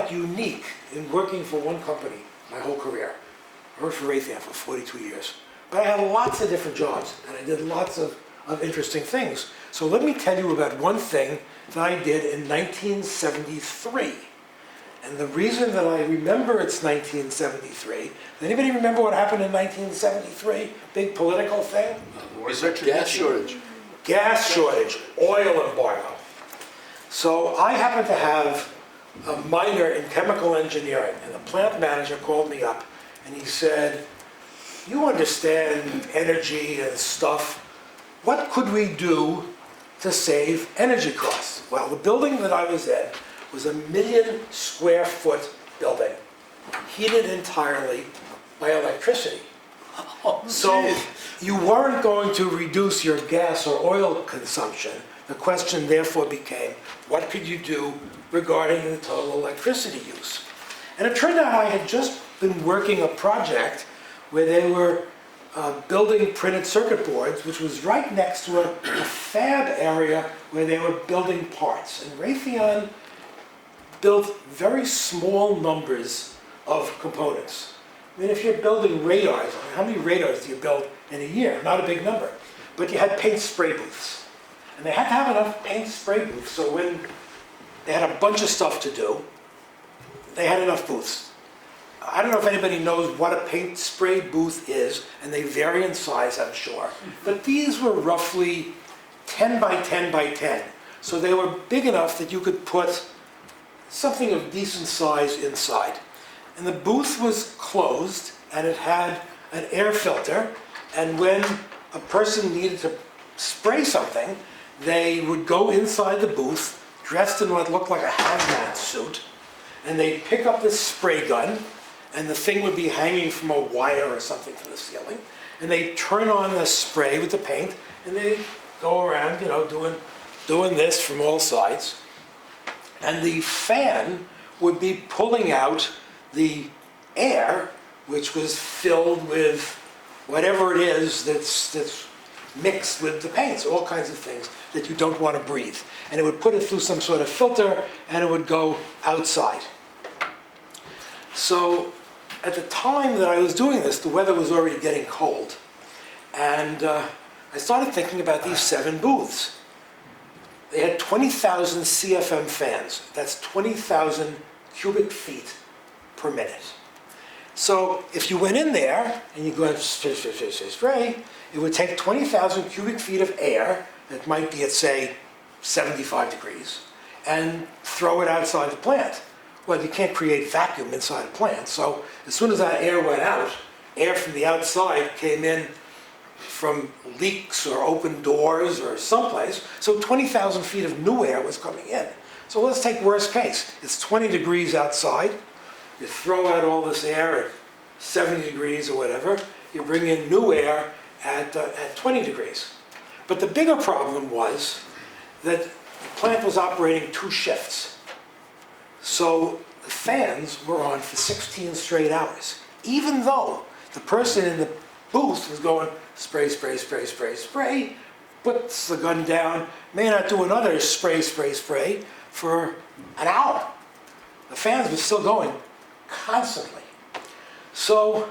somewhat unique in working for one company my whole career. I worked for Raytheon for 42 years. But I had lots of different jobs, and I did lots of interesting things. So let me tell you about one thing that I did in 1973. And the reason that I remember it's 1973, does anybody remember what happened in 1973? Big political thing? Gas shortage. Gas shortage, oil embargo. So I happened to have a minor in chemical engineering, and the plant manager called me up and he said, "You understand energy and stuff. What could we do to save energy costs?" Well, the building that I was in was a 1 million square foot building, heated entirely by electricity. So you weren't going to reduce your gas or oil consumption. The question therefore became, what could you do regarding the total electricity use? And it turned out I had just been working a project where they were building printed circuit boards, which was right next to a fab area where they were building parts. And Raytheon built very small numbers of components. I mean, if you're building radars, how many radars do you build in a year? Not a big number. But you had paint spray booths. And they had to have enough paint spray booths, so when they had a bunch of stuff to do, they had enough booths. I don't know if anybody knows what a paint spray booth is, and they vary in size, I'm sure. But these were roughly 10 by 10 by 10. So they were big enough that you could put something of decent size inside. And the booth was closed, and it had an air filter, and when a person needed to spray something, they would go inside the booth, dressed in what looked like a hazmat suit, and they'd pick up this spray gun, and the thing would be hanging from a wire or something to the ceiling, and they'd turn on the spray with the paint, and they'd go around, you know, doing this from all sides. And the fan would be pulling out the air, which was filled with whatever it is that's mixed with the paints, all kinds of things that you don't want to breathe. And it would put it through some sort of filter, and it would go outside. So at the time that I was doing this, the weather was already getting cold. And I started thinking about these 7 booths. They had 20,000 CFM fans. That's 20,000 cubic feet per minute. So if you went in there and you go spray, it would take 20,000 cubic feet of air that might be at, say, 75 degrees, and throw it outside the plant. Well, you can't create vacuum inside a plant, so as soon as that air went out, air from the outside came in from leaks or open doors or someplace, so 20,000 feet of new air was coming in. So let's take worst case. It's 20 degrees outside. You throw out all this air at 70 degrees or whatever. You bring in new air at 20 degrees. But the bigger problem was that the plant was operating 2 shifts. So the fans were on for 16 straight hours, even though the person in the booth was going spray, spray, spray, spray, spray, puts the gun down, may not do another spray, spray, spray for an hour. The fans were still going constantly. So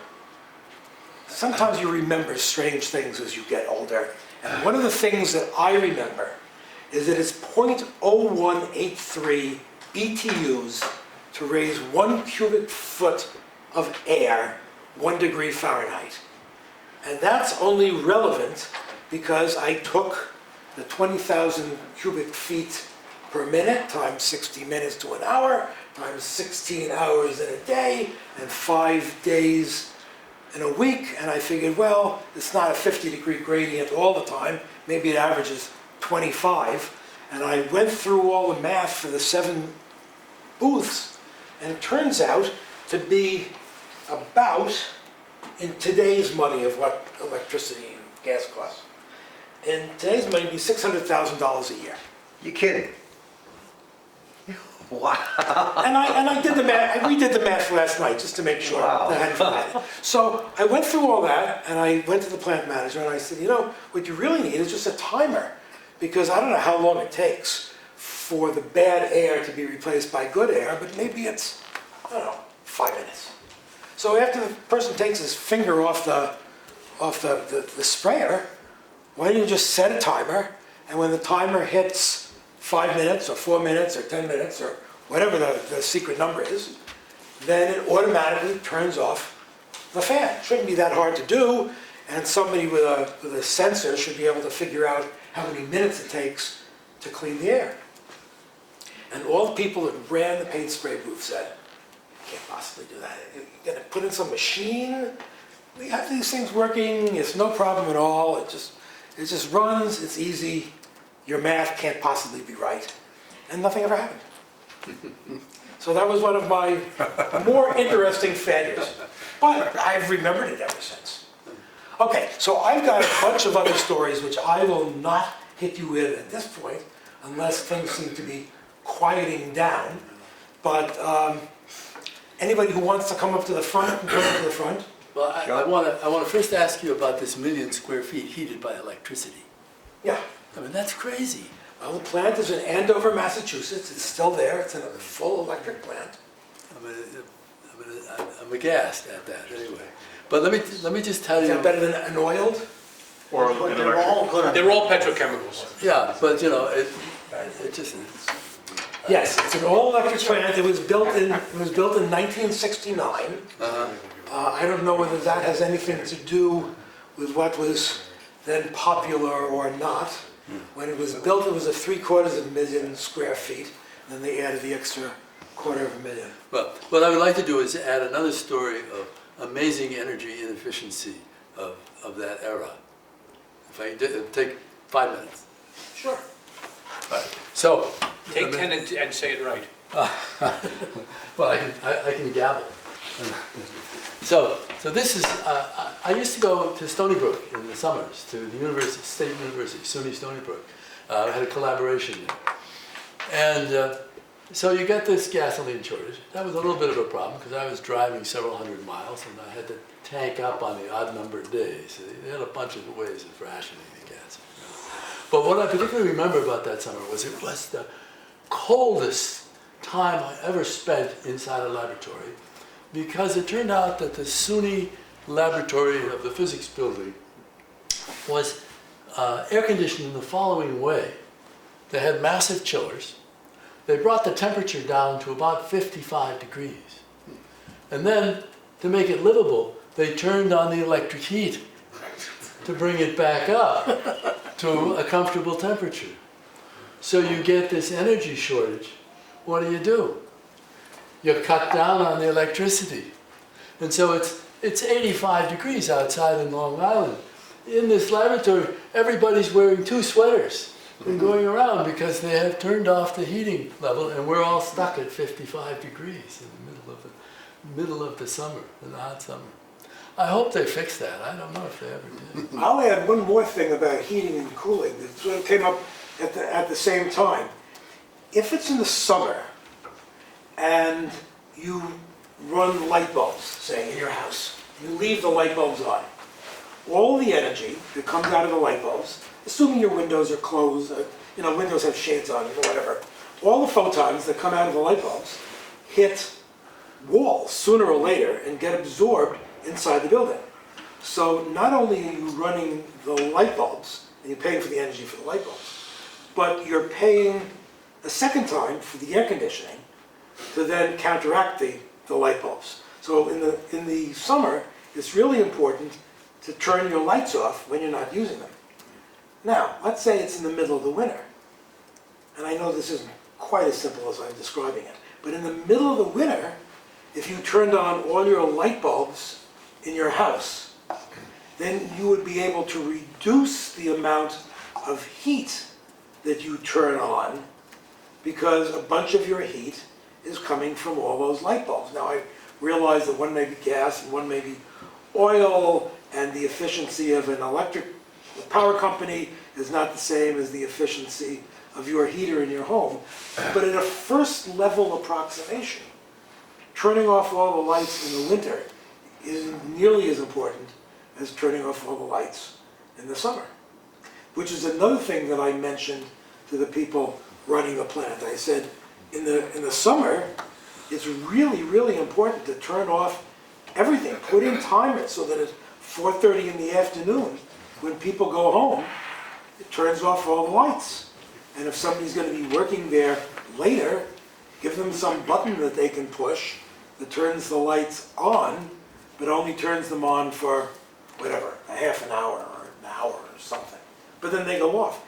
sometimes you remember strange things as you get older. And one of the things that I remember is that it's 0.0183 BTUs to raise 1 cubic foot of air 1 degree Fahrenheit. And that's only relevant because I took the 20,000 cubic feet per minute times 60 minutes to an hour times 16 hours in a day and 5 days in a week, and I figured, well, it's not a 50-degree gradient all the time, maybe it averages 25, and I went through all the math for the 7 booths, and it turns out to be about, in today's money of what electricity and gas costs, in today's money, it'd be $600,000 a year. You kidding? Wow. And I did the math, we did the math last night just to make sure Wow. that I hadn't forgotten. So I went through all that, and I went to the plant manager, and I said, you know, what you really need is just a timer, because I don't know how long it takes for the bad air to be replaced by good air, but maybe it's I don't know, 5 minutes. So after the person takes his finger off the sprayer, why don't you just set a timer, and when the timer hits 5 minutes or 4 minutes or 10 minutes or whatever the secret number is, then it automatically turns off the fan. It shouldn't be that hard to do, and somebody with a sensor should be able to figure out how many minutes it takes to clean the air. And all the people that ran the paint spray booth said, you can't possibly do that. You're going to put in some machine. We have these things working. It's no problem at all. It just runs. It's easy. Your math can't possibly be right. And nothing ever happened. So that was one of my more interesting failures. But I've remembered it ever since. Okay, so I've got a bunch of other stories which I will not hit you with at this point unless things seem to be quieting down. But anybody who wants to come up to the front, can come up to the front. Well, I want to first ask you about this 1 million square feet heated by electricity. Yeah. I mean, that's crazy. Well, the plant is in Andover, Massachusetts. It's still there. It's a full electric plant. I'm aghast at that anyway. But let me just tell Is you. that better than an oiled? Or But they're all gonna. They're all petrochemicals. Yeah, but you know, it just. Yes, it's an all-electric plant. It was built in 1969. I don't know whether that has anything to do with what was then popular or not. When it was built, it was a 750,000 square feet. Then they added the extra 250,000. Well, what I would like to do is add another story of amazing energy inefficiency of that era. If I take 5 minutes. Sure. Right. So. Take 10 and say it right. Well, I can gabble. So this is, I used to go to Stony Brook in the summers, to the University, State University, SUNY Stony Brook. I had a collaboration there. And so you get this gasoline shortage. That was a little bit of a problem because I was driving several hundred miles and I had to tank up on the odd numbered days. They had a bunch of ways of rationing the gas. But what I particularly remember about that summer was it was the coldest time I ever spent inside a laboratory, because it turned out that the SUNY laboratory of the physics building was air conditioned in the following way. They had massive chillers. They brought the temperature down to about 55 degrees. And then, to make it livable, they turned on the electric heat to bring it back up to a comfortable temperature. So you get this energy shortage. What do? You cut down on the electricity. And so it's 85 degrees outside in Long Island. In this laboratory, everybody's wearing 2 sweaters and going around because they have turned off the heating level, and we're all stuck at 55 degrees in the middle of the summer, in the hot summer. I hope they fix that. I don't know if they ever did. I'll add one more thing about heating and cooling that sort of came up at the same time. If it's in the summer and you run light bulbs, say, in your house, you leave the light bulbs on, all the energy that comes out of the light bulbs, assuming your windows are closed, windows have shades on, whatever, all the photons that come out of the light bulbs hit walls sooner or later and get absorbed inside the building. So not only are you running the light bulbs, and you're paying for the energy for the light bulbs, but you're paying a second time for the air conditioning to then counteract the light bulbs. So in the summer, it's really important to turn your lights off when you're not using them. Now, let's say it's in the middle of the winter. And I know this isn't quite as simple as I'm describing it, but in the middle of the winter, if you turned on all your light bulbs in your house, then you would be able to reduce the amount of heat that you turn on, because a bunch of your heat is coming from all those light bulbs. Now, I realize that one may be gas and one may be oil, and the efficiency of an electric power company is not the same as the efficiency of your heater in your home. But at a first level approximation, turning off all the lights in the winter isn't nearly as important as turning off all the lights in the summer. Which is another thing that I mentioned to the people running the plant. I said, in the summer, it's really, really important to turn off everything. Put in timers so that at 4:30 in the afternoon, when people go home, it turns off all the lights. And if somebody's gonna be working there later, give them some button that they can push that turns the lights on, but only turns them on for whatever, a half an hour or an hour or something. But then they go off.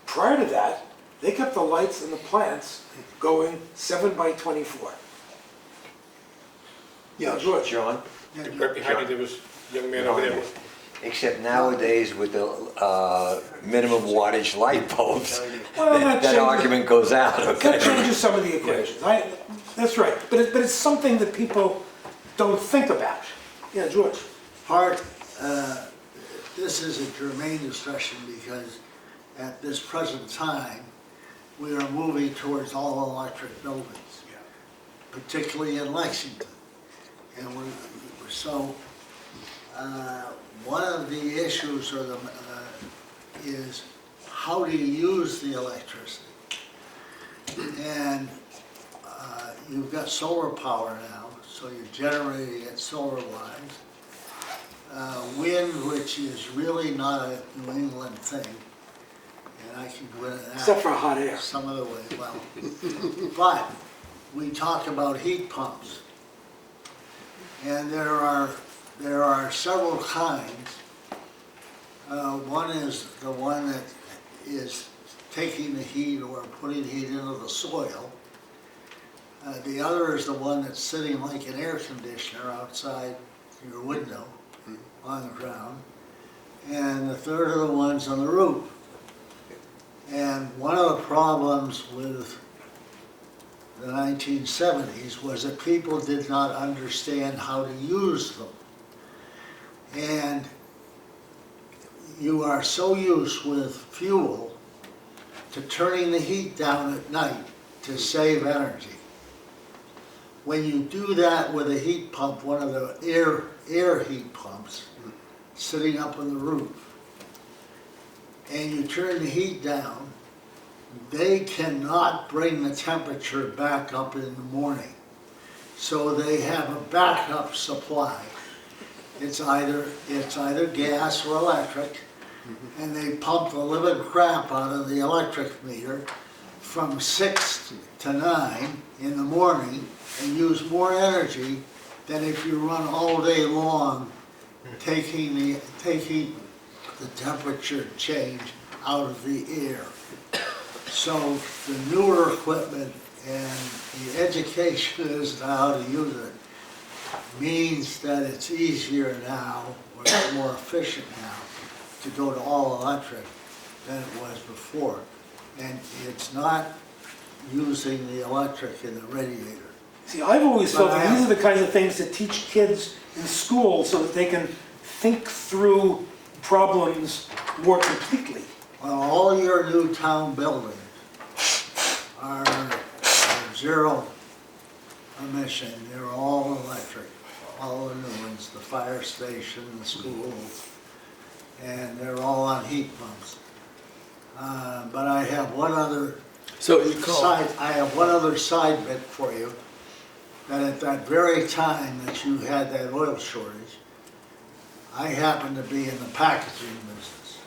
Prior to that, they kept the lights in the plants going 7 by 24. Yeah, George. John. Right behind you, there was a young man over there. Except nowadays with the minimum wattage light bulbs, Well, that that changes- argument goes out, That okay? changes some of the equations. That's right. But it's something that people don't think about. Yeah, George. Part, this is a germane discussion because at this present time, we are moving towards all electric buildings, particularly in Lexington. And one of the issues is how do you use the electricity? And you've got solar power now, so you're generating it solar-wise. Wind, which is really not a New England thing, and I can go into that. Except for hot air. Some of the way, well. But we talk about heat pumps. And there are several kinds. One is the one that is taking the heat or putting heat into the soil. The other is the one that's sitting like an air conditioner outside your window on the ground. And the third are the ones on the roof. And one of the problems with the 1970s was that people did not understand how to use them. And you are so used with fuel to turning the heat down at night to save energy. When you do that with a heat pump, one of the air heat pumps, sitting up on the roof, and you turn the heat down, they cannot bring the temperature back up in the morning. So they have a backup supply. It's either gas or electric, and they pump the living crap out of the electric meter from 6 to 9 in the morning and use more energy than if you run all day long taking the temperature change out of the air. So the newer equipment and the education as to how to use it means that it's easier now, or it's more efficient now, to go to all electric than it was before. And it's not using the electric in the radiator. See, I've always felt But that these are the kinds of things that teach kids in school so that they can think through problems more completely. Well, all your new town buildings are zero emission, they're all electric, all the new ones, the fire station, the schools, and they're all on heat pumps. But I have one other side bit for you, that at that very time that you had that oil shortage, I happened to be in the packaging business.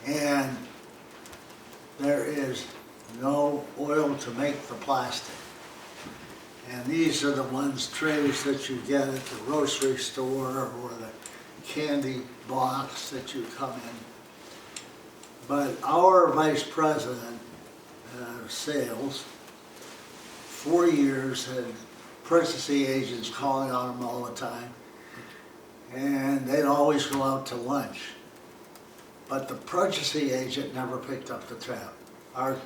And there is no oil to make the plastic. And these are the trays that you get at the grocery store or the candy box that you come in. But our vice president of sales, 4 years, had purchasing agents calling on him all the time. And they'd always go out to lunch. But the purchasing agent never picked up the tab. Our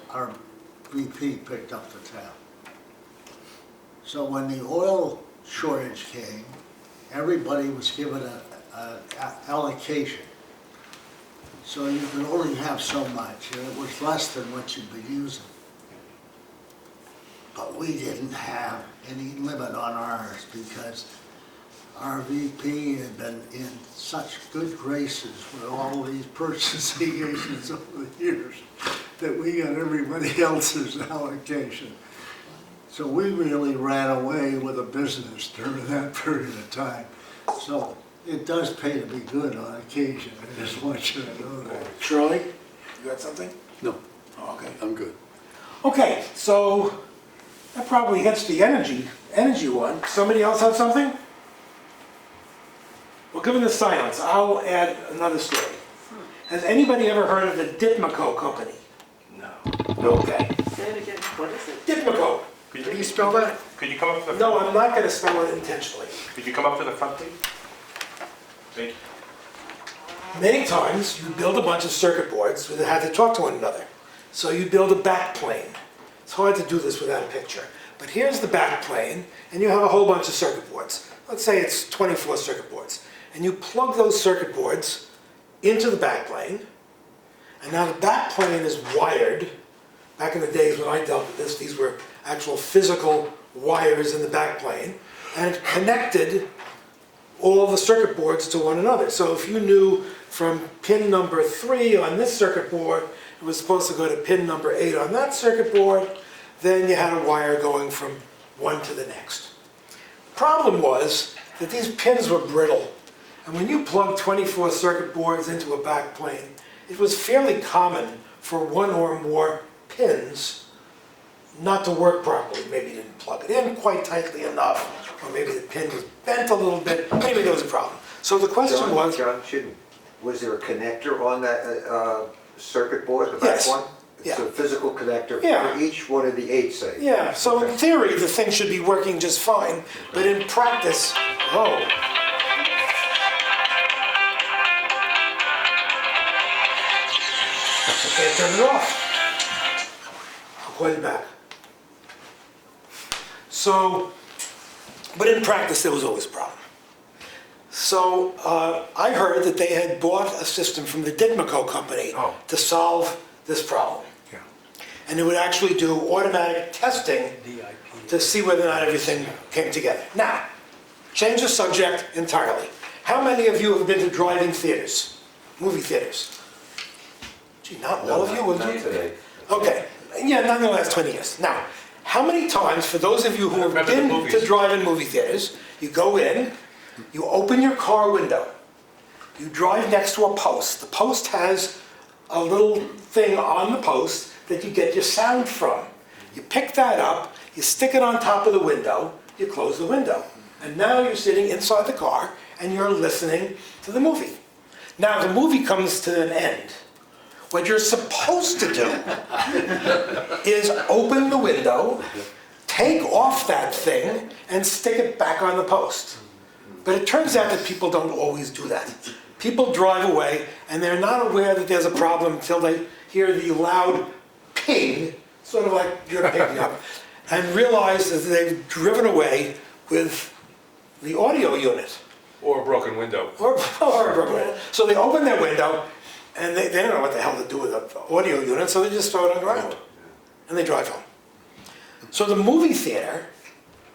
VP picked up the tab. So when the oil shortage came, everybody was given an allocation. So you could only have so much, and it was less than what you'd be using. But we didn't have any limit on ours because our VP had been in such good graces with all these purchasing agents over the years that we got everybody else's allocation. So we really ran away with a business during that period of time. So it does pay to be good on occasion, I just want you to know that. Shirley, you got something? No, Oh, okay. I'm good. Okay, so that probably hits the energy one. Somebody else have something? Well, given the silence, I'll add another story. Has anybody ever heard of the Ditmaco Company? No. Okay. Say it again, what is it? Ditmaco. Could you spell that? Could you come up to the? No, I'm not gonna spell it intentionally. Could you come up to the front, please? Thank you. Many times, you build a bunch of circuit boards that have to talk to one another. So you build a backplane. It's hard to do this without a picture. But here's the backplane, and you have a whole bunch of circuit boards. Let's say it's 24 circuit boards. And you plug those circuit boards into the backplane, and now the backplane is wired. Back in the days when I dealt with this, these were actual physical wires in the backplane, and it connected all the circuit boards to one another. So if you knew from pin number 3 on this circuit board, it was supposed to go to pin number 8 on that circuit board, then you had a wire going from one to the next. Problem was that these pins were brittle. And when you plug 24 circuit boards into a backplane, it was fairly common for one or more pins not to work properly. Maybe you didn't plug it in quite tightly enough, or maybe the pin was bent a little bit. Maybe there was a problem. So the question was... John, was there a connector on that circuit board, the back Yes. one? Yeah. It's a physical connector Yeah. for each one of the 8, say? Yeah, so in theory, the thing should be working just fine, but in practice, oh. Can't turn it off. I'll call you back. So, but in practice, there was always a problem. So I heard that they had bought a system from the Ditmaco company to solve this problem. Yeah. And it would actually do automatic testing to see whether or not everything came together. Now, change the subject entirely. How many of you have been to drive-in theaters, movie theaters? Gee, not all of you, would Not you? today. Okay, yeah, not in the last 20 years. Now, how many times, for those of you who have remember the been movies. to drive-in movie theaters, you go in, you open your car window, you drive next to a post. The post has a little thing on the post that you get your sound from. You pick that up, you stick it on top of the window, you close the window. And now you're sitting inside the car and you're listening to the movie. Now the movie comes to an end. What you're supposed to do is open the window, take off that thing, and stick it back on the post. But it turns out that people don't always do that. People drive away, and they're not aware that there's a problem until they hear the loud ping, sort of like you're picking up, and realize that they've driven away with the audio unit. Or a broken window. So they open their window, and they don't know what the hell to do with the audio unit, so they just throw it on the ground, and they drive home. So the movie theater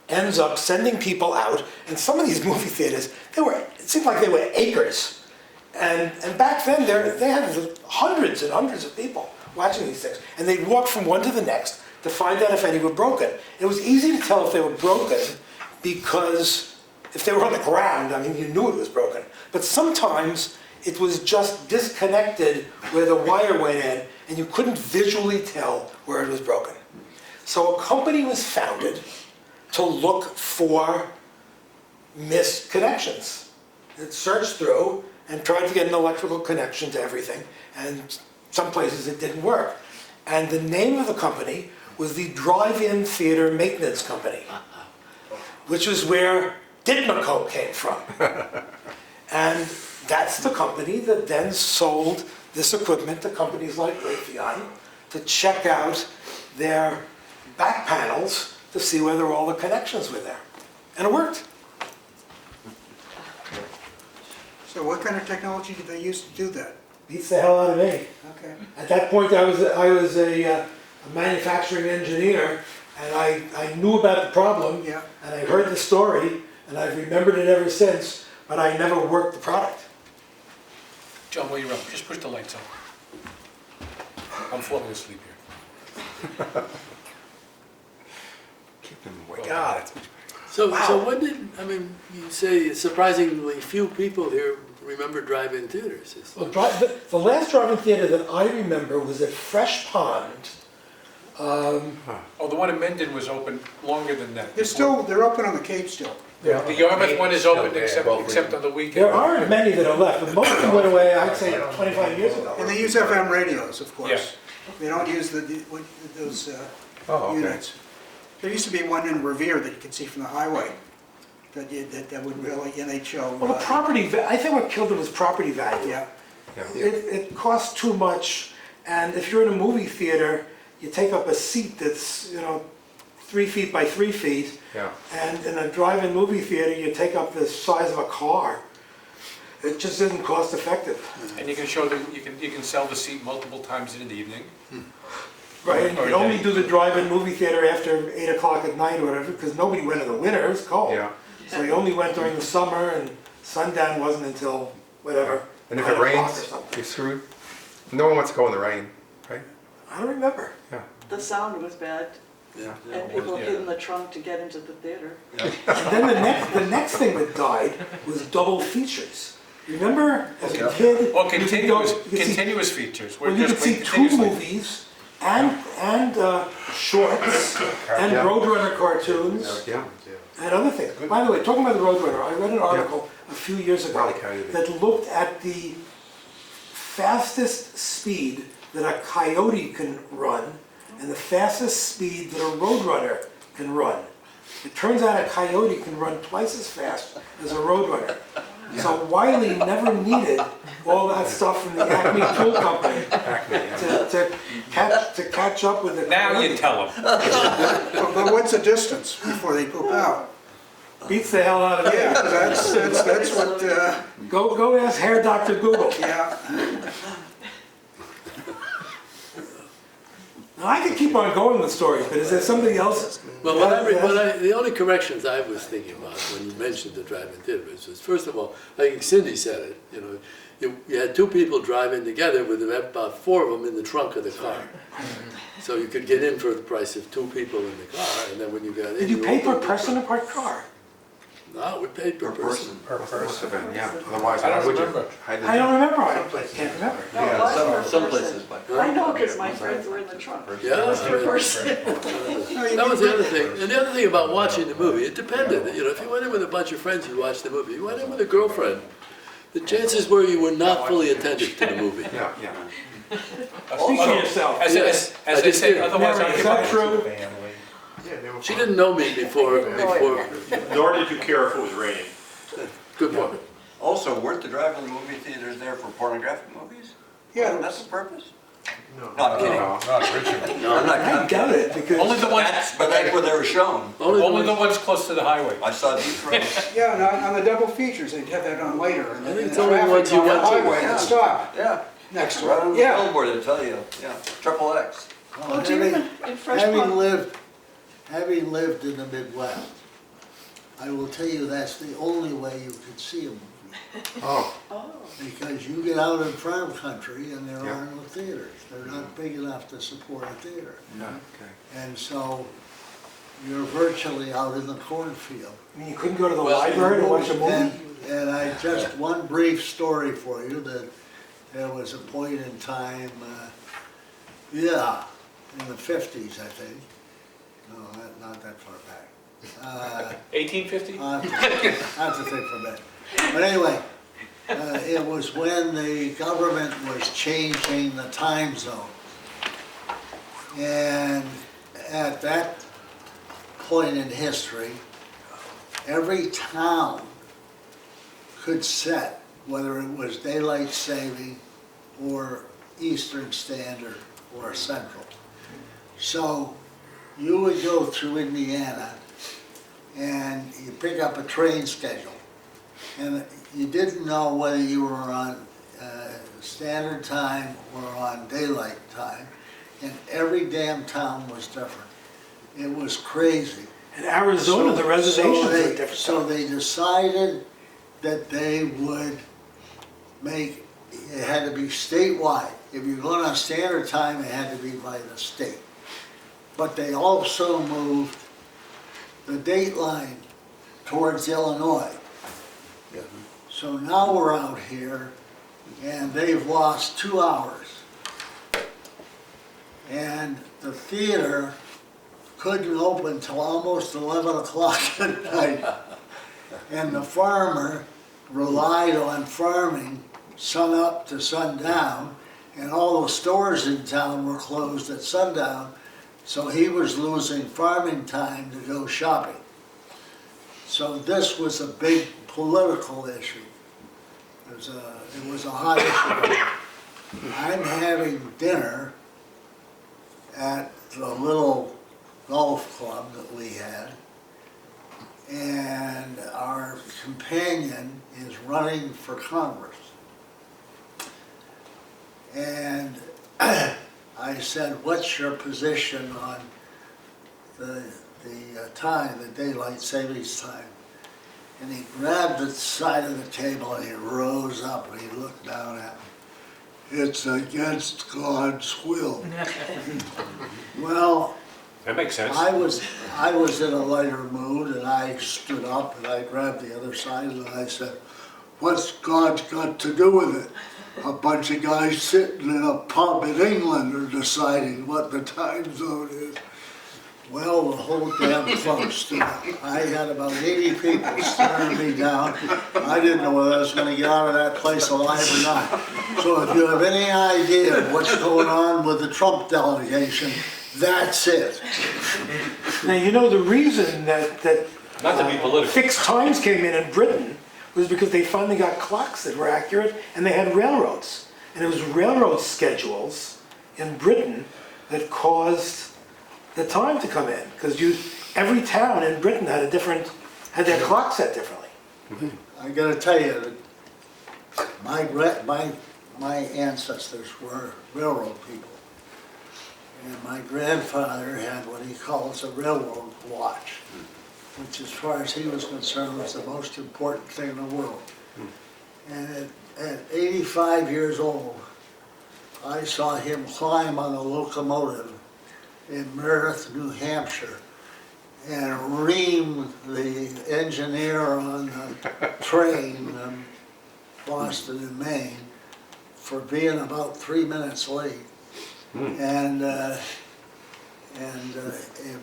ends up sending people out, and some of these movie theaters, it seemed like they were acres. And back then, they had hundreds and hundreds of people watching these things. And they'd walk from one to the next to find out if any were broken. It was easy to tell if they were broken because if they were on the ground, I mean, you knew it was broken. But sometimes it was just disconnected where the wire went in, and you couldn't visually tell where it was broken. So a company was founded to look for missed connections. It searched through and tried to get an electrical connection to everything, and some places it didn't work. And the name of the company was the DriveIn Theater Maintenance Company, which is where Ditmaco came from. And that's the company that then sold this equipment to companies like Raytheon to check out their back panels to see whether all the connections were there. And it worked. So what kind of technology did they use to do that? Beats the hell out of me. Okay. At that point, I was a manufacturing engineer, and I knew about the problem, Yeah. and I heard the story, and I've remembered it ever since, but I never worked the product. John, while you're up, just push the lights on. I'm falling asleep here. God. So Wow. when did, I mean, you say surprisingly few people here remember drive-in theaters. Well, the last drive-in theater that I remember was at Fresh Pond. Oh, the one in Mendon was open longer than that. They're open on the Cape still. The Yarmouth one is open except on the weekend. There aren't many that are left, but most of them went away, I'd say 25 years ago. And they use FM radios, of course. Yes. They don't use those units. There used to be one in Revere that you could see from the highway that would really, and they'd show. Well, the property, I think what killed it was property value. Yeah. It costs too much, and if you're in a movie theater, you take up a seat that's, 3 feet by 3 feet. Yeah. And in a drive-in movie theater, you take up the size of a car. It just isn't cost effective. And you can show them, you can sell the seat multiple times in the evening. Right, and you only do the drive-in movie theater after 8 o'clock at night or whatever, because nobody went in the winter, it was cold. Yeah. So you only went during the summer, and sundown wasn't until, whatever, And if 9 it o'clock or rains, something. you're screwed. No one wants to go in the rain, right? I don't remember. Yeah. The sound was bad, Yeah. and people hid in the trunk to get into the theater. And then the next thing that died was double features. Remember, as a kid, Or you could continuous features. well, you could see two movies and shorts and Yeah. Roadrunner cartoons Yeah. and other things. By the way, talking about the Roadrunner, I read an article a few years ago Wile E. Coyote. that looked at the fastest speed that a coyote can run and the fastest speed that a Roadrunner can run. It turns out a coyote can run twice as fast as a Roadrunner. So Wiley never needed all that stuff from the Acme Tool Company to catch up with the Now coyote. you tell them. But what's the distance before they poop out? Beats the hell out of Yeah, it. that's what, Go ask Hair Dr. Google. yeah. Now, I could keep on going with stories, but is there somebody else? Well, the only corrections I was thinking about when you mentioned the drive-in theater was, first of all, I think Cindy said it, you had two people driving together with about 4 of them in the trunk of the car. So you could get in for the price of 2 people in the car, and then when you got in. Did you pay per opened the person trunk. or per car? No, we paid per person. Must have been, yeah. Otherwise, I don't why would you? remember. I don't remember. I can't remember. No, it was per Some person. places, I know, because my friends were in the trunk. Yeah. It was per person. That was the other thing. And the other thing about watching the movie, it depended. If you went in with a bunch of friends who watched the movie, you went in with a girlfriend, the chances were you were not fully attentive to the movie. Yeah, yeah. Speak for yourself. As Yes, I I just said, did. otherwise Mary, I is that can. true? She didn't know me before. Nor did you care if it was raining. Good point. Also, weren't the drive-in movie theaters there for pornographic movies? Yeah. Wasn't that the purpose? No, I'm kidding. Not originally. No, I'm not I kidding. doubt it, because Only the ones, But that's where they were shown. only the ones close to the highway. I saw these rows. Yeah, and on the double features, they'd have that on later. And I think it's the only the traffic ones you on the went to. highway Yeah. would stop Yeah, next to right on it. the Yeah. billboard, they tell you, yeah, triple X. Oh, do you remember in Fresh Having Pond? lived in the Midwest, I will tell you that's the only way you could see a movie. Oh, Oh, Because you get out in farm country and there Yeah. are no theaters. They're not big enough to support a theater. okay. And so you're virtually out in the cornfield. I mean, you couldn't go to the library to watch a movie? And I just, one brief story for you, that there was a point in time, in the 50s, I think. No, not that far back. 1850? I have to think for a minute. But anyway, it was when the government was changing the time zone. And at that point in history, every town could set whether it was daylight saving or Eastern Standard or Central. So you would go through Indiana and you pick up a train schedule. And you didn't know whether you were on standard time or on daylight time. And every damn town was different. It was crazy. In Arizona, the reservations are different. So they decided that they would make, it had to be statewide. If you're going on standard time, it had to be by the state. But they also moved the date line towards Illinois. So now we're out here, and they've lost 2 hours. And the theater couldn't open till almost 11 o'clock at night. And the farmer relied on farming sun up to sundown, and all the stores in town were closed at sundown, so he was losing farming time to go shopping. So this was a big political issue. It was a hot issue. I'm having dinner at the little golf club that we had, and our companion is running for Congress. And I said, what's your position on the time, the daylight savings time? And he grabbed the side of the table and he rose up and he looked down at me. It's against God's will. Well, That makes sense. I was in a lighter mood, and I stood up and I grabbed the other side and I said, what's God got to do with it? A bunch of guys sitting in a pub in England are deciding what the time zone is. Well, the whole damn club stood up. I had about 80 people staring me down. I didn't know whether I was going to get out of that place alive or not. So if you have any idea what's going on with the Trump delegation, that's it. Now, you know, the reason that Not to be political. fixed times came in Britain was because they finally got clocks that were accurate, and they had railroads. And it was railroad schedules in Britain that caused the time to come in, because every town in Britain had their clock set differently. I gotta tell you, my ancestors were railroad people. And my grandfather had what he calls a railroad watch, which as far as he was concerned was the most important thing in the world. And at 85 years old, I saw him climb on a locomotive in Meredith, New Hampshire, and ream the engineer on the train in Boston and Maine for being about 3 minutes late. And if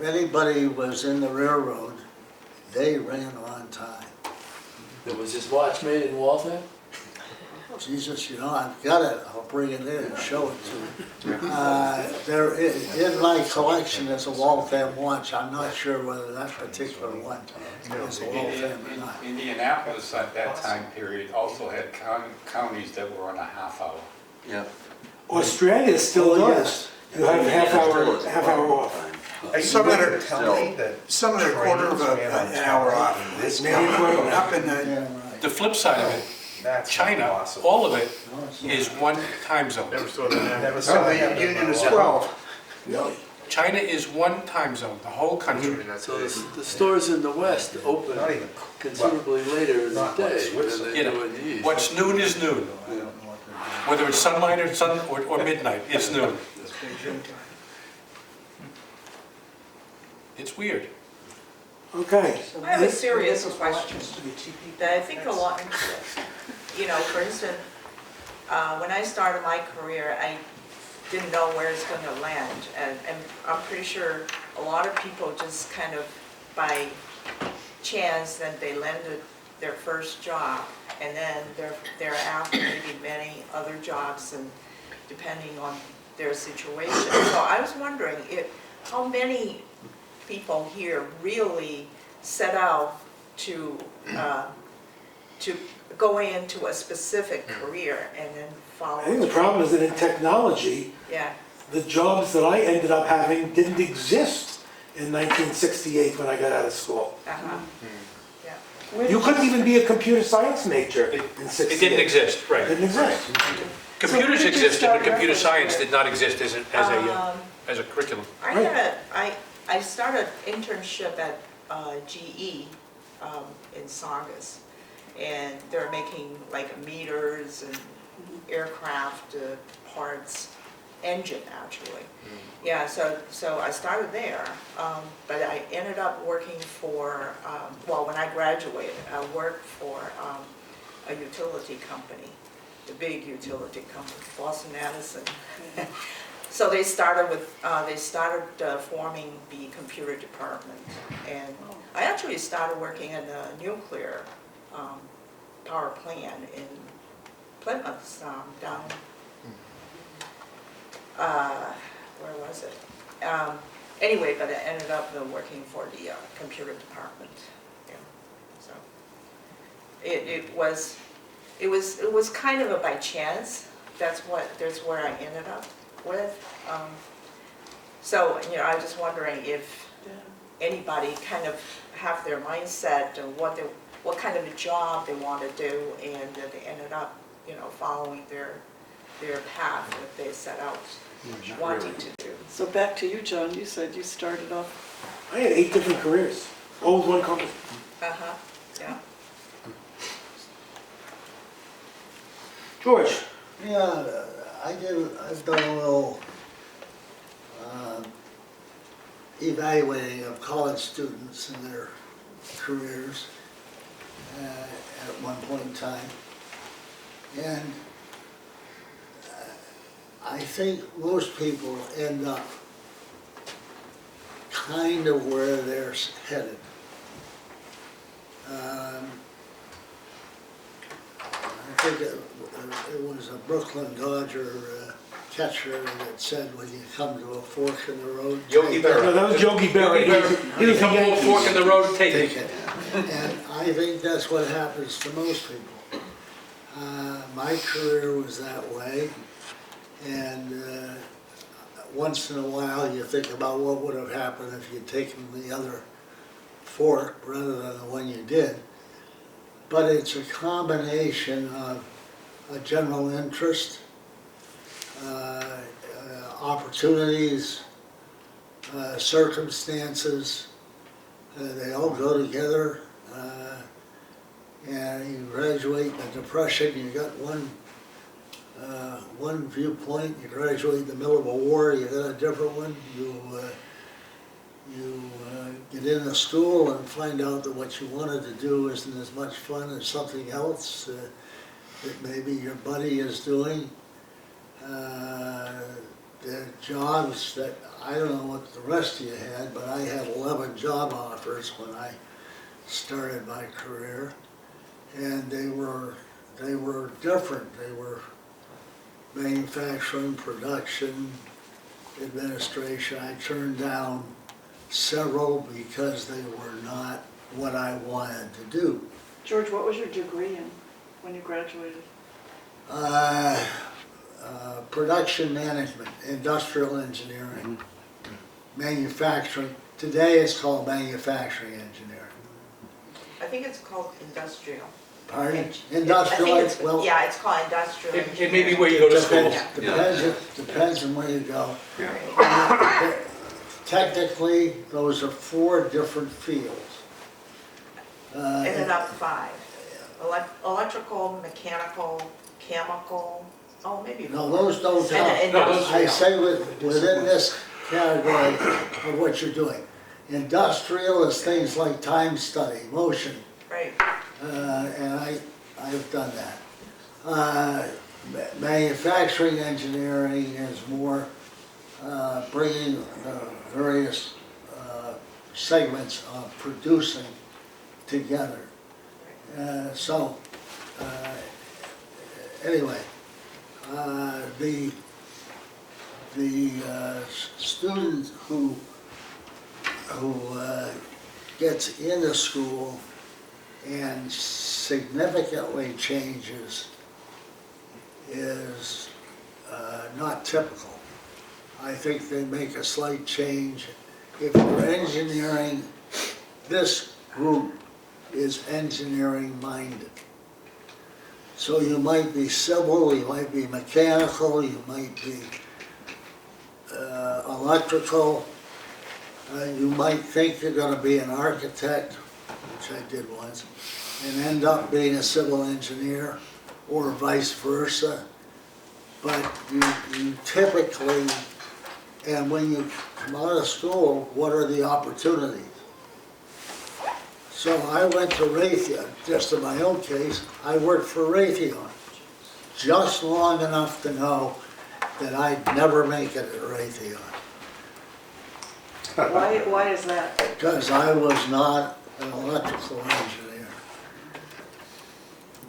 anybody was in the railroad, they ran on time. Was this watch made in Waltham? Jesus, you know, I've got it, I'll bring it in and show it to you. In my collection is a Waltham watch. I'm not sure whether that particular one is a Waltham or not. Indianapolis at that time period also had counties that were on a half hour. Yeah. Australia still Oh, does. You have half hour off. Some that are, Still. some that are quarter of an hour off. This Maybe quarter Up in the, Yeah, right. The flip side of it, That's China, impossible. all of it is one time zone. Never saw that. Never oh, saw the that. Union is 12. Really? China is one time zone, the whole country. So the stores in the West open Not even. considerably later in the Not like day than Switzerland. they You do know, in the East. what's noon is noon. Whether it's sunlight or midnight, it's noon. It's weird. Okay. I have a serious question that I think a lot, you know, for instance, when I started my career, I didn't know where it's going to land. And I'm pretty sure a lot of people just kind of by chance that they landed their first job, and then thereafter maybe many other jobs, and depending on their situation. So I was wondering how many people here really set out to go into a specific career and then follow. I think the problem is that in technology, Yeah, the jobs that I ended up having didn't exist in 1968 when I got out of school. uh-huh, yeah. You couldn't even be a computer science major in 68. It didn't exist, It right. didn't exist. Computers existed, but computer science did not exist as a curriculum. I started internship at GE in Saugus, and they're making like meters and aircraft parts, engine, actually. Yeah, so I started there, but I ended up working for, well, when I graduated, I worked for a utility company, the big utility company, Boston Madison. So they started forming the computer department, and I actually started working in a nuclear power plant in Plymouth, down, where was it? Anyway, but I ended up working for the computer department. Yeah. So it was kind of a by chance. That's where I ended up with. So I was just wondering if anybody kind of have their mindset and what kind of a job they want to do, and they ended up following their path that they set out wanting to do. So back to you, John, you said you started off. I had 8 different careers, all with one company. Yeah. George? Yeah, I've done a little evaluating of college students and their careers at one point in time. And I think most people end up kind of where they're headed. I think it was a Brooklyn Dodger catcher that said, when you come to a fork in the road, Yogi Berra. No, that was Yogi Berra. He was the Come to a Yankees. fork in the road, take take it. it. And I think that's what happens to most people. My career was that way, and once in a while you think about what would have happened if you'd taken the other fork rather than the one you did. But it's a combination of a general interest, opportunities, circumstances. They all go together. And you graduate in the Depression, you got one viewpoint. You graduate in the middle of a war, you got a different one. You get into school and find out that what you wanted to do isn't as much fun as something else that maybe your buddy is doing. The jobs that, I don't know what the rest of you had, but I had 11 job offers when I started my career. And they were different. They were manufacturing, production, administration. I turned down several because they were not what I wanted to do. George, what was your degree in when you graduated? Production management, industrial engineering, manufacturing. Today it's called manufacturing engineering. I think it's called industrial. Pardon? I Industrial, think it's, well, yeah, it's called industrial. It may be where you go to school. depends on where you go. Right. Technically, those are 4 different fields. Ended up 5. Electrical, mechanical, chemical, maybe 4. No, those don't And count. industrial. I say within this category of what you're doing. Industrial is things like time study, motion, Right. and I've done that. Manufacturing engineering is more bringing various segments of producing together. Anyway, the student who gets into school and significantly changes is not typical. I think they make a slight change. If you're engineering, this group is engineering minded. So you might be civil, you might be mechanical, you might be electrical. You might think you're going to be an architect, which I did once, and end up being a civil engineer, or vice versa. but you typically, and when you come out of school, what are the opportunities? So I went to Raytheon, just in my own case, I worked for Raytheon, just long enough to know that I'd never make it at Raytheon. Why is that? Because I was not an electrical engineer.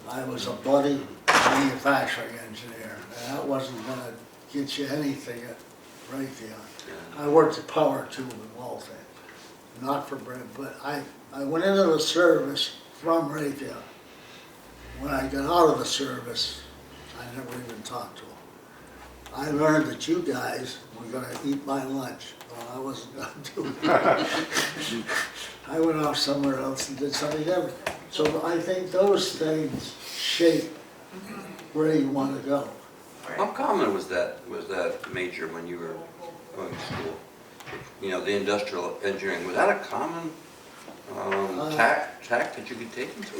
I was a bloody manufacturing engineer, and that wasn't gonna get you anything at Raytheon. I worked at Power Tube in Waltham, not for bread, but I went into the service from Raytheon. When I got out of the service, I never even talked to them. I learned that you guys were gonna eat my lunch. Well, I wasn't gonna do that. I went off somewhere else and did something different. So I think those things shape where you wanna go. How common was that major when you were going to school? You know, the industrial engineering, was that a common tack that you could take into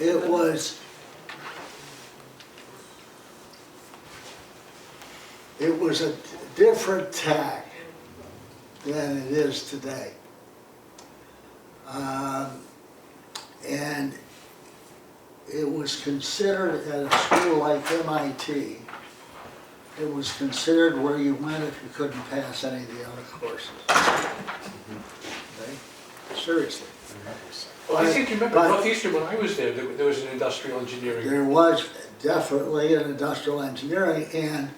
It was a different tack than it is today. And it was considered at a school like MIT, it was considered where you went if you couldn't pass any of the other courses. Okay? Seriously. Well, I think you remember Northeastern, when I was there, there was an industrial engineering. There was definitely an industrial engineering, and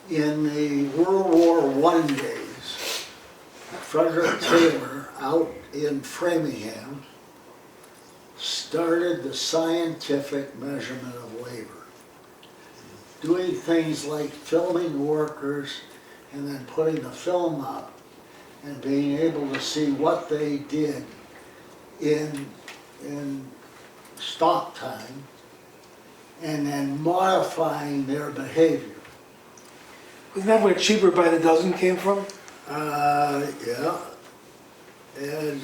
in the World War I days, Frederick Taylor out in Framingham started the scientific measurement of labor, doing things like filming workers and then putting the film up and being able to see what they did in stop time and then modifying their behavior. Isn't that where cheaper by the dozen came from? Yeah. And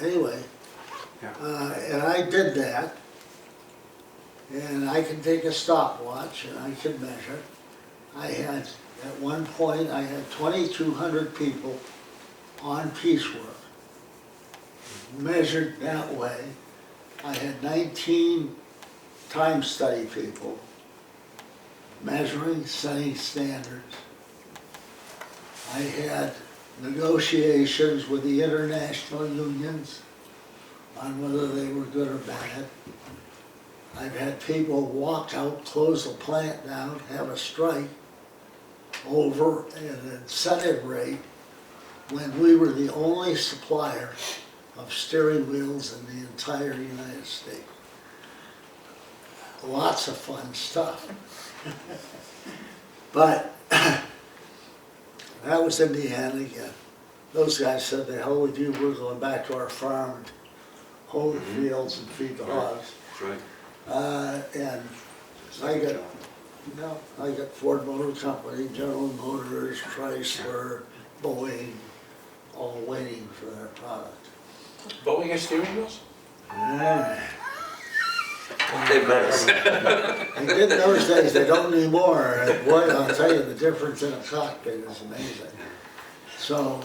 anyway, and I did that. And I can take a stopwatch and I can measure. I had, at one point, I had 2,200 people on piecework, measured that way. I had 19 time study people, measuring, setting standards. I had negotiations with the international unions on whether they were good or bad. I've had people walk out, close the plant down, have a strike over an incentive rate when we were the only supplier of steering wheels in the entire United States. Lots of fun stuff. But that was in the end again. Those guys said, the hell with you, we're going back to our farm and hoe the fields and feed the hogs. That's right. And I got Ford Motor Company, General Motors, Chrysler, Boeing, all waiting for their product. Boeing has steering wheels? Yeah. They better. They did in those days, they don't anymore. And boy, I'll tell you, the difference in a cockpit is amazing. So,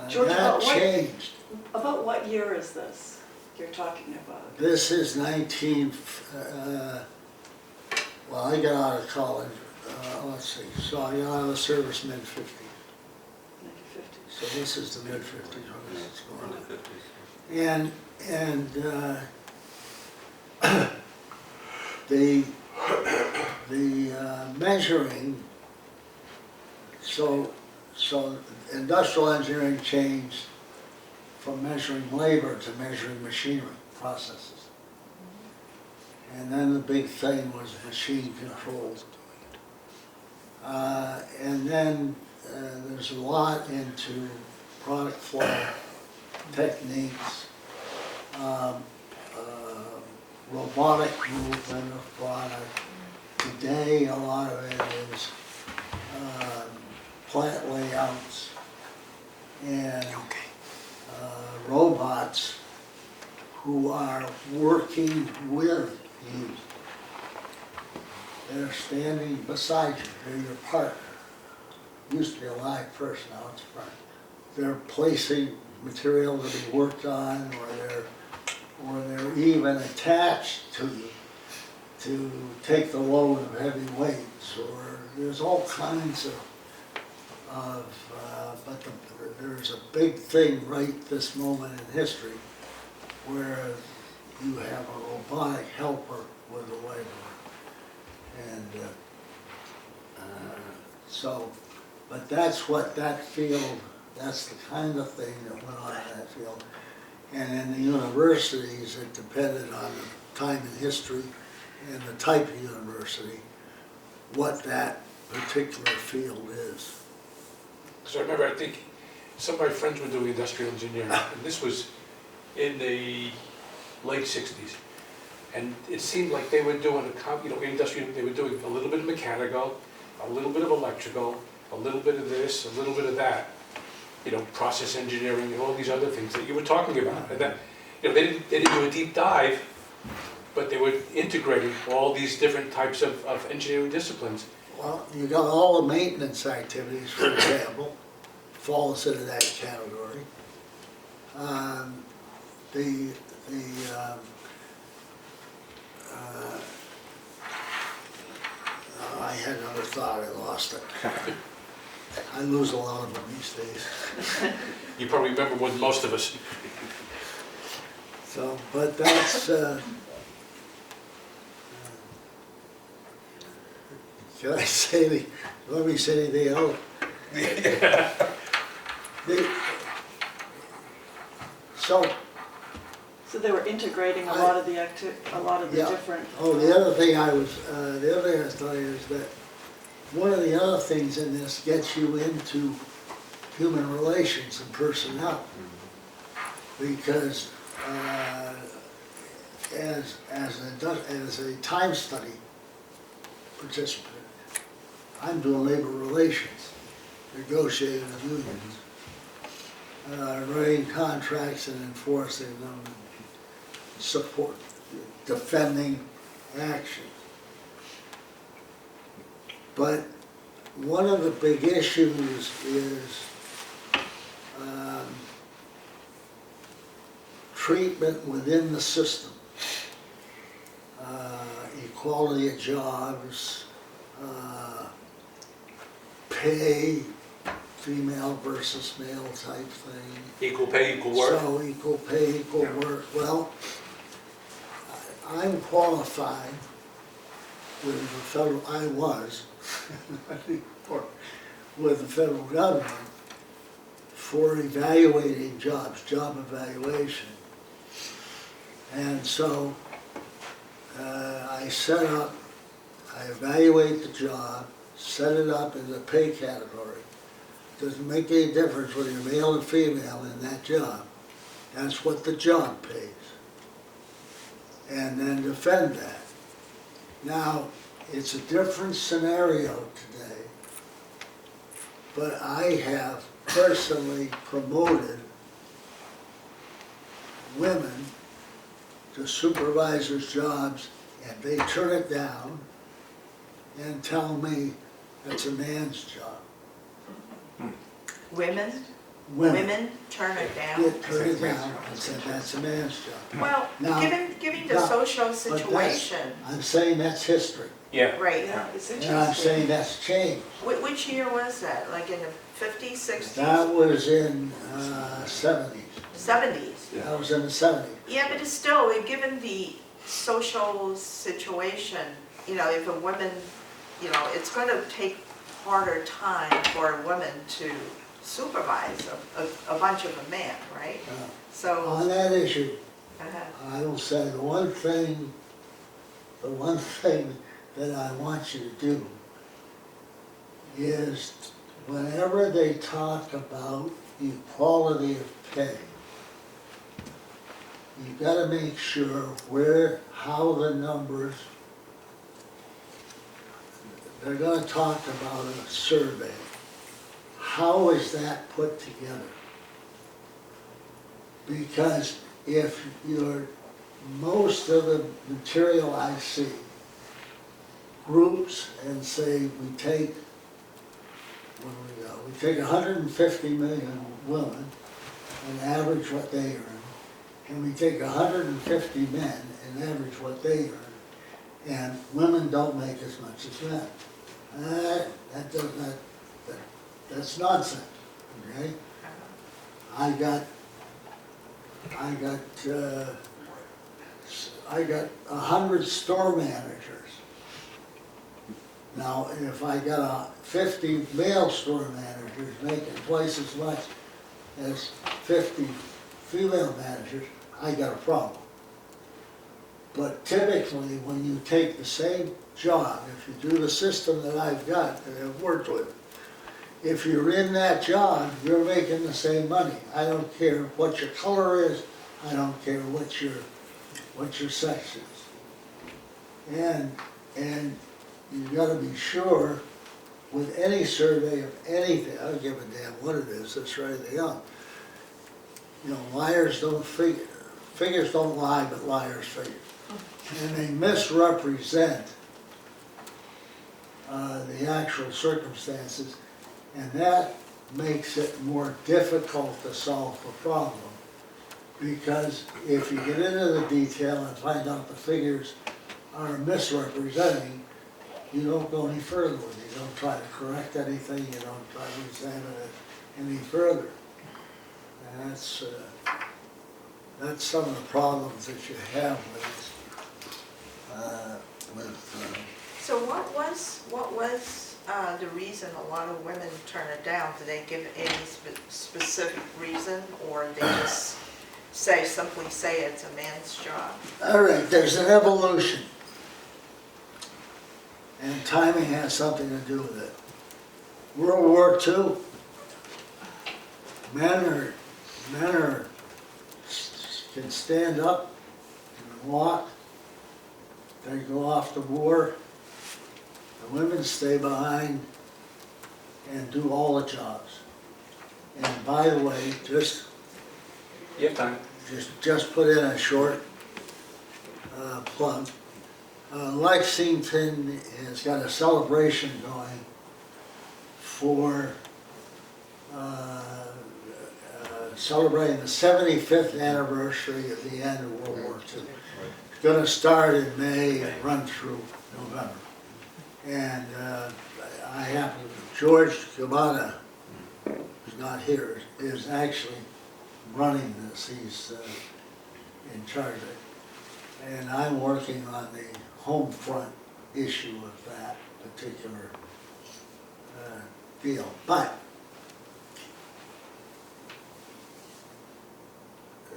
George, that changed. About what year is this you're talking about? This is well, I got out of college, let's see, so I got out of the service mid-50s. 1950s. So this is the mid-50s when this is going on. And the measuring, so industrial engineering changed from measuring labor to measuring machinery processes. And then the big thing was machine control. And then there's a lot into product flow techniques, robotic movement of product. Today, a lot of it is plant layouts and robots who are working with you. They're standing beside you, they're your partner. Used to be a live person, now it's front. They're placing material to be worked on, or they're even attached to you to take the load of heavy weights, or there's all kinds there's a big thing right this moment in history where you have a robotic helper with a laborer. And but that's what that field, that's the kind of thing that went on in that field. And in the universities, it depended on the time in history and the type of university, what that particular field is. Because I remember, I think, some of my friends were doing industrial engineering, and this was in the late 60s. And it seemed like they were doing industrial, they were doing a little bit of mechanical, a little bit of electrical, a little bit of this, a little bit of that, process engineering and all these other things that you were talking about. And that, they didn't do a deep dive, but they were integrating all these different types of engineering disciplines. Well, you got all the maintenance activities, for example, falls into that category. I had another thought, I lost it. I lose a lot of them these days. You probably remember more than most of us. So, but that's, can I say, let me say anything else? So they were integrating a lot of the Yeah. different. Oh, the other thing I was telling you is that one of the other things in this gets you into human relations and personnel. Because as a time study participant, I'm doing labor relations, negotiating with unions, writing contracts and enforcing them, support, defending action. But one of the big issues is treatment within the system, equality of jobs, pay, female versus male type thing. Equal pay, equal work. So equal pay, equal work. Well, I'm qualified with the federal, I was, with the federal government for evaluating jobs, job evaluation. And so I evaluate the job, set it up in the pay category. Doesn't make any difference whether you're male or female in that job. That's what the job pays. And then defend that. Now, it's a different scenario today, but I have personally promoted women to supervisors' jobs, and they turn it down and tell me that's a man's job. Women turn it down? They turn it down and said that's a man's job. Well, Now- given the now, social But situation, I'm saying that's history, Yeah. right? Yeah, it's and I'm interesting. saying that's changed. Which year was that? Like in the 50s, 60s, That was in 70s. 70s? That was in the 70s. Yeah, but it's still, given the social situation, if a woman, it's going to take harder time for a woman to supervise a bunch of a man, right? So, On that issue, uh-huh. I will say the one thing that I want you to do is whenever they talk about equality of pay, you've got to make sure how the numbers, they're going to talk about a survey. How is that put together? Because if most of the material I see groups and say we take, what do we got? We take 150 million women and average what they earn, and we take 150 men and average what they earn, and women don't make as much as men. That's nonsense, okay? I got 100 store managers. Now, if I got 50 male store managers making twice as much as 50 female managers, I got a problem. But typically, when you take the same job, if you do the system that I've got, that I've worked with, if you're in that job, you're making the same money. I don't care what your color is, I don't care what your sex is. And you gotta be sure with any survey of anything, I don't give a damn what it is, that's right or young. You know, liars don't figure, figures don't lie, but liars figure. And they misrepresent the actual circumstances, and that makes it more difficult to solve the problem. Because if you get into the detail and find out the figures are misrepresenting, you don't go any further with it. You don't try to correct anything, you don't try to examine it any further. And that's some of the problems that you have So what was the reason a lot of women turn it down? Did they give any specific reason, or they just simply say it's a man's job? All right, there's an evolution. And timing has something to do with it. World War II, men can stand up and walk. They go off to war. The women stay behind and do all the jobs. And by the way, just put in a short plug. Lexington has got a celebration going for celebrating the 75th anniversary of the end of World War II. It's going to start in May and run through November. And I happen, George Cabana, who's not here, is actually running this. He's in charge of it. And I'm working on the home front issue of that particular deal. But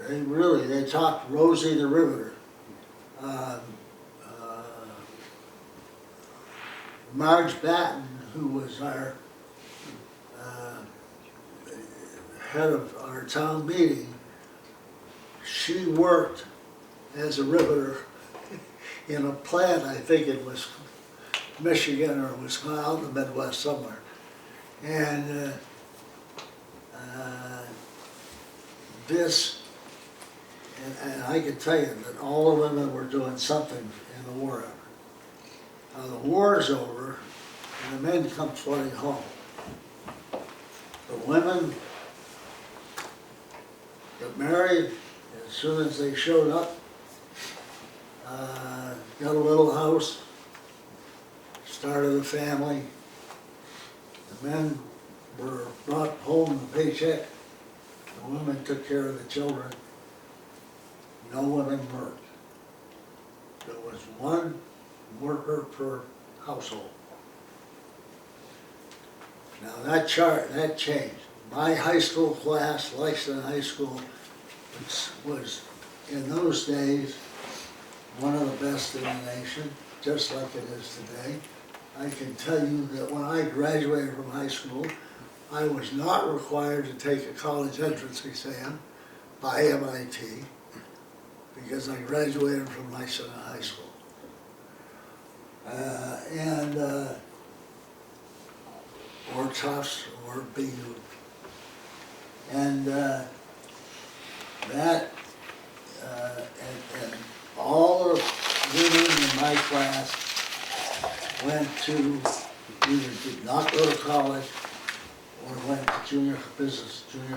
they talked Rosie the Riveter. Marge Batten, who was our head of our town meeting, she worked as a riveter in a plant, I think it was Michigan or Wisconsin, out in the Midwest somewhere. And and I can tell you that all the women were doing something in the war effort. Now the war's over and the men come flooding home. The women got married as soon as they showed up, got a little house, started a family. The men were brought home the paycheck. The women took care of the children. No women worked. There was one worker per household. Now that changed. My high school class, Lexington High School, was in those days one of the best in the nation, just like it is today. I can tell you that when I graduated from high school, I was not required to take a college entrance exam by MIT because I graduated from Lexington High School. Or Tufts or BU. And that my class went to, either did not go to college or went to junior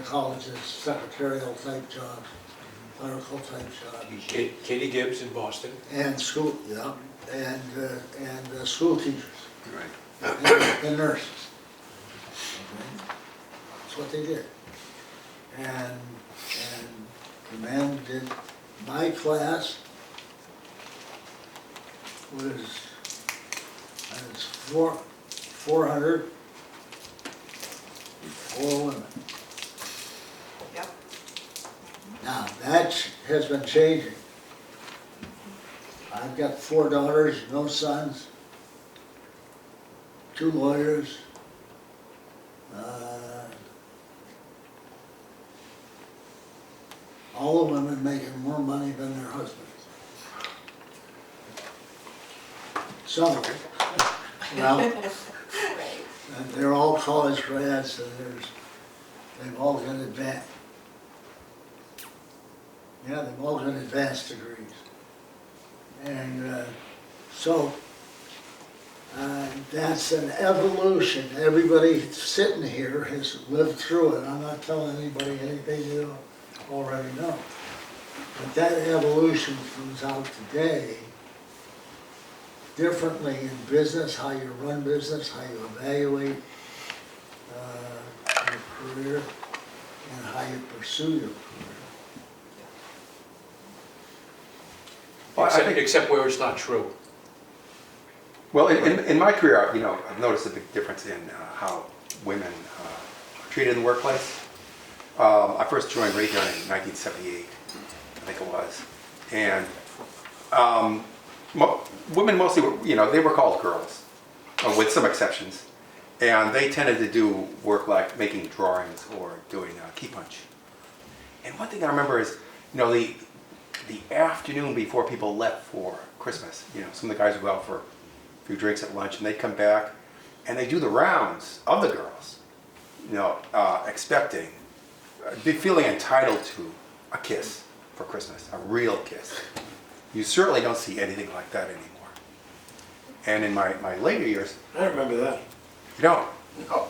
colleges, secretarial type jobs, clerical type jobs. Katie Gibbs in Boston. And school, yeah, and school teachers Right. and nurses. Okay? That's what they did. And the man did, my class was 400, 4 women. Yep. Now, that has been changing. I've got 4 daughters, no sons, 2 lawyers, all the women making more money than their husbands. So, well, and they're all college grads, and they've all got advanced. Yeah, they've all got advanced degrees. And so, that's an evolution. Everybody sitting here has lived through it. I'm not telling anybody anything they don't already know. But that evolution comes out today differently in business, how you run business, how you evaluate your career, and how you pursue your career. Well, I think- Except where it's not true. Well, in my career, you know, I've noticed a big difference in how women are treated in the workplace. I first joined radio in 1978, I think it was, and women mostly were, you know, they were called girls, with some exceptions, and they tended to do work like making drawings or doing key punch. And one thing I remember is, you know, the afternoon before people left for Christmas, you know, some of the guys would go out for a few drinks at lunch, and they'd come back, and they do the rounds of the girls, you know, expecting, feeling entitled to a kiss for Christmas, a real kiss. You certainly don't see anything like that anymore. And in my later years, I remember that. you don't. No.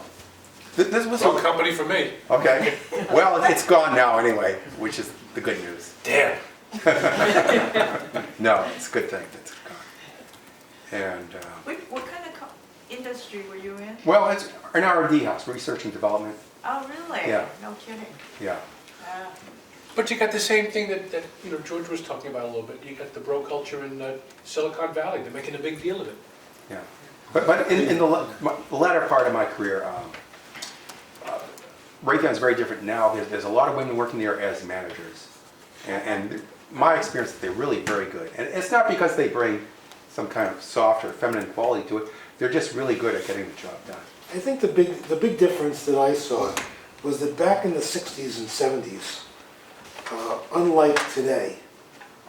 This was No company for me. okay. Well, it's gone now anyway, which is the good news. Damn. No, it's a good thing that it's gone. And What kind of industry were you in? well, it's an R&D house, research and development. Oh, really? Yeah. No kidding. Yeah. But you got the same thing that you know, George was talking about a little bit. You got the bro culture in Silicon Valley. They're making a big deal of it. Yeah, but in the latter part of my career, Raytheon's very different now. There's a lot of women working there as managers, and my experience is they're really very good. And it's not because they bring some kind of soft or feminine quality to it. They're just really good at getting the job done. I think the big difference that I saw was that back in the 60s and 70s, unlike today,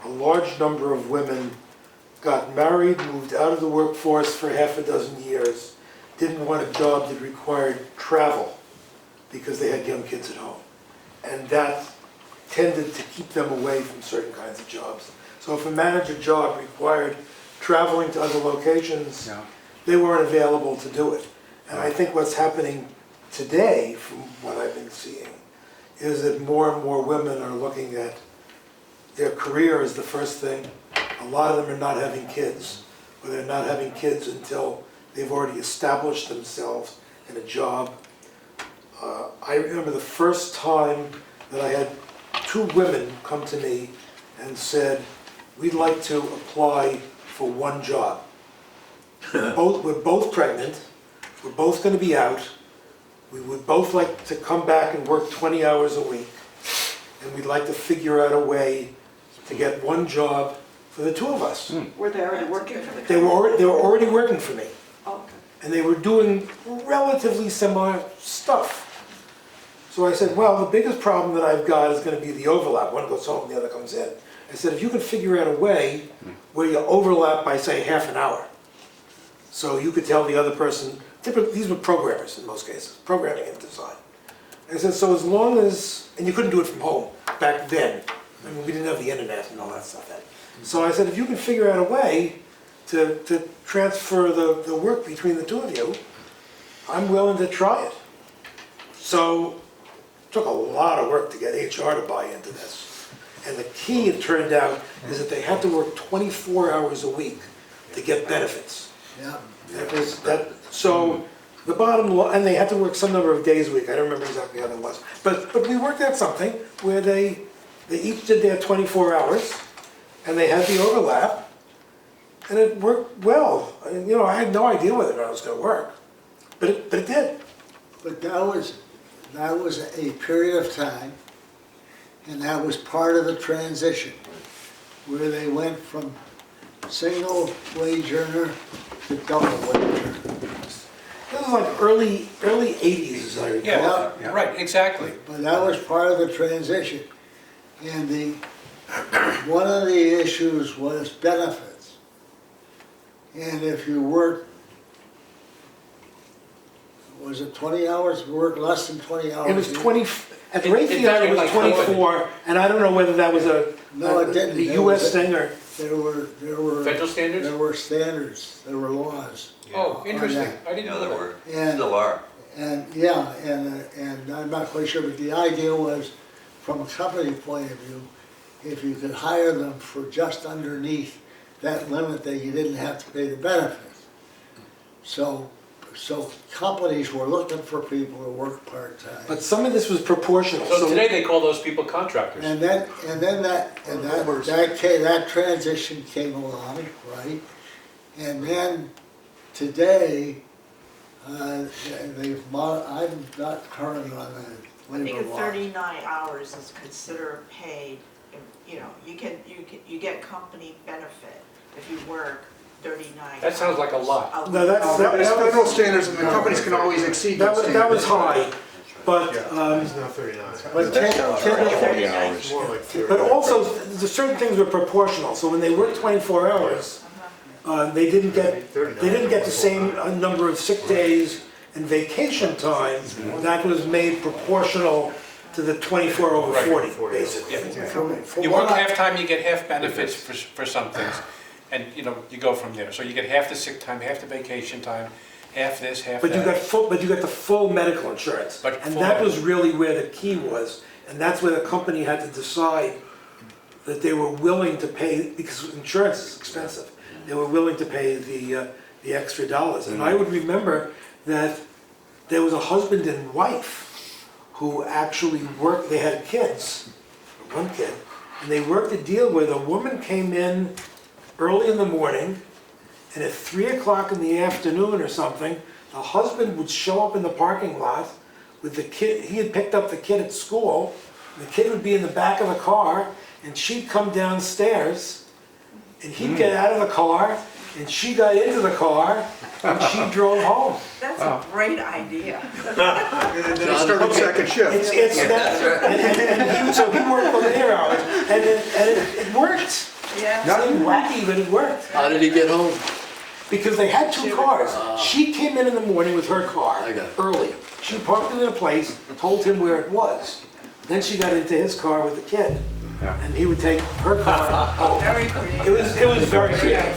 a large number of women got married, moved out of the workforce for half a dozen years, didn't want a job that required travel because they had young kids at home. And that tended to keep them away from certain kinds of jobs. So if a manager job required traveling to other locations, Yeah. they weren't available to do it. And I think what's happening today, from what I've been seeing, is that more and more women are looking at their career as the first thing. A lot of them are not having kids, or they're not having kids until they've already established themselves in a job. I remember the first time that I had 2 women come to me and said, we'd like to apply for one job. We're both pregnant, we're both going to be out, we would both like to come back and work 20 hours a week, and we'd like to figure out a way to get one job for the 2 of us. Were they already working for the They company? were already working for me, Oh, okay. and they were doing relatively similar stuff. So I said, well, the biggest problem that I've got is going to be the overlap. One goes home, the other comes in. I said, if you can figure out a way where you overlap by, say, half an hour, so you could tell the other person, typically, these were programmers in most cases, programming and design. I said, so as long as, and you couldn't do it from home back then. I mean, we didn't have the internet and all that stuff then. So I said, if you can figure out a way to transfer the work between the two of you, I'm willing to try it. So, it took a lot of work to get HR to buy into this. And the key, it turned out, is that they had to work 24 hours a week to get benefits. Yeah. So, the bottom line, and they had to work some number of days a week, I don't remember exactly how that was. But we worked out something where they each did their 24 hours, and they had the overlap, and it worked well. You know, I had no idea whether it was gonna work, but it did. But that was a period of time, and that was part of the transition, where they went from single wage earner to double wage earner. This was like early 80s, as I recall. Yeah, right, exactly. But that was part of the transition. And one of the issues was benefits. And if you work, was it 20 hours, work less than 20 hours? It was 20, at Raytheon it was like 24, and I don't know whether that was No, it didn't. the US thing or, There were. Federal standards? There were standards, there were laws. Oh, interesting, I didn't Yeah, know there that. were, And- still are. And, yeah, and I'm not quite sure, but the idea was, from a company point of view, if you could hire them for just underneath that limit, that you didn't have to pay the benefits. So companies were looking for people to work part-time. but some of this was proportional. So today they call those people contractors. And then that transition came along, right? And then today, I'm not current on the I think labor at law. 39 hours is considered paid, you know, you get company benefit if you work 39 hours. That sounds like a lot. No, that There's federal was, standards, and the companies can always exceed those standards. that was high, but, But but also, the certain things were proportional, so when they worked 24 hours, they didn't get the same number of sick days and vacation time. That was made proportional to the 24 over 40, basically. You work half time, you get half benefits for some things, and, you know, you go from there. So you get half the sick time, half the vacation time, half this, half But you got that. the full medical insurance, But and full that was medical. really where the key was, and that's where the company had to decide that they were willing to pay, because insurance is expensive, they were willing to pay the extra dollars. And I would remember that there was a husband and wife who actually worked, they had kids, one kid, and they worked a deal where the woman came in early in the morning, and at 3 o'clock in the afternoon or something, the husband would show up in the parking lot with the kid. He had picked up the kid at school. The kid would be in the back of the car, and she'd come downstairs, and he'd get out of the car, and she got into the car, and she drove home. That's a great idea. And then they started second shift. It's that, so he worked on their hours, and it worked. Yeah. It seemed wacky, but it worked. How did he get home? Because they had two cars. She came in the morning with her car, I got it. early. She parked it in a place, told him where it was. Then she got into his car with the kid, and he would take her car home. Very creative. It was very creative.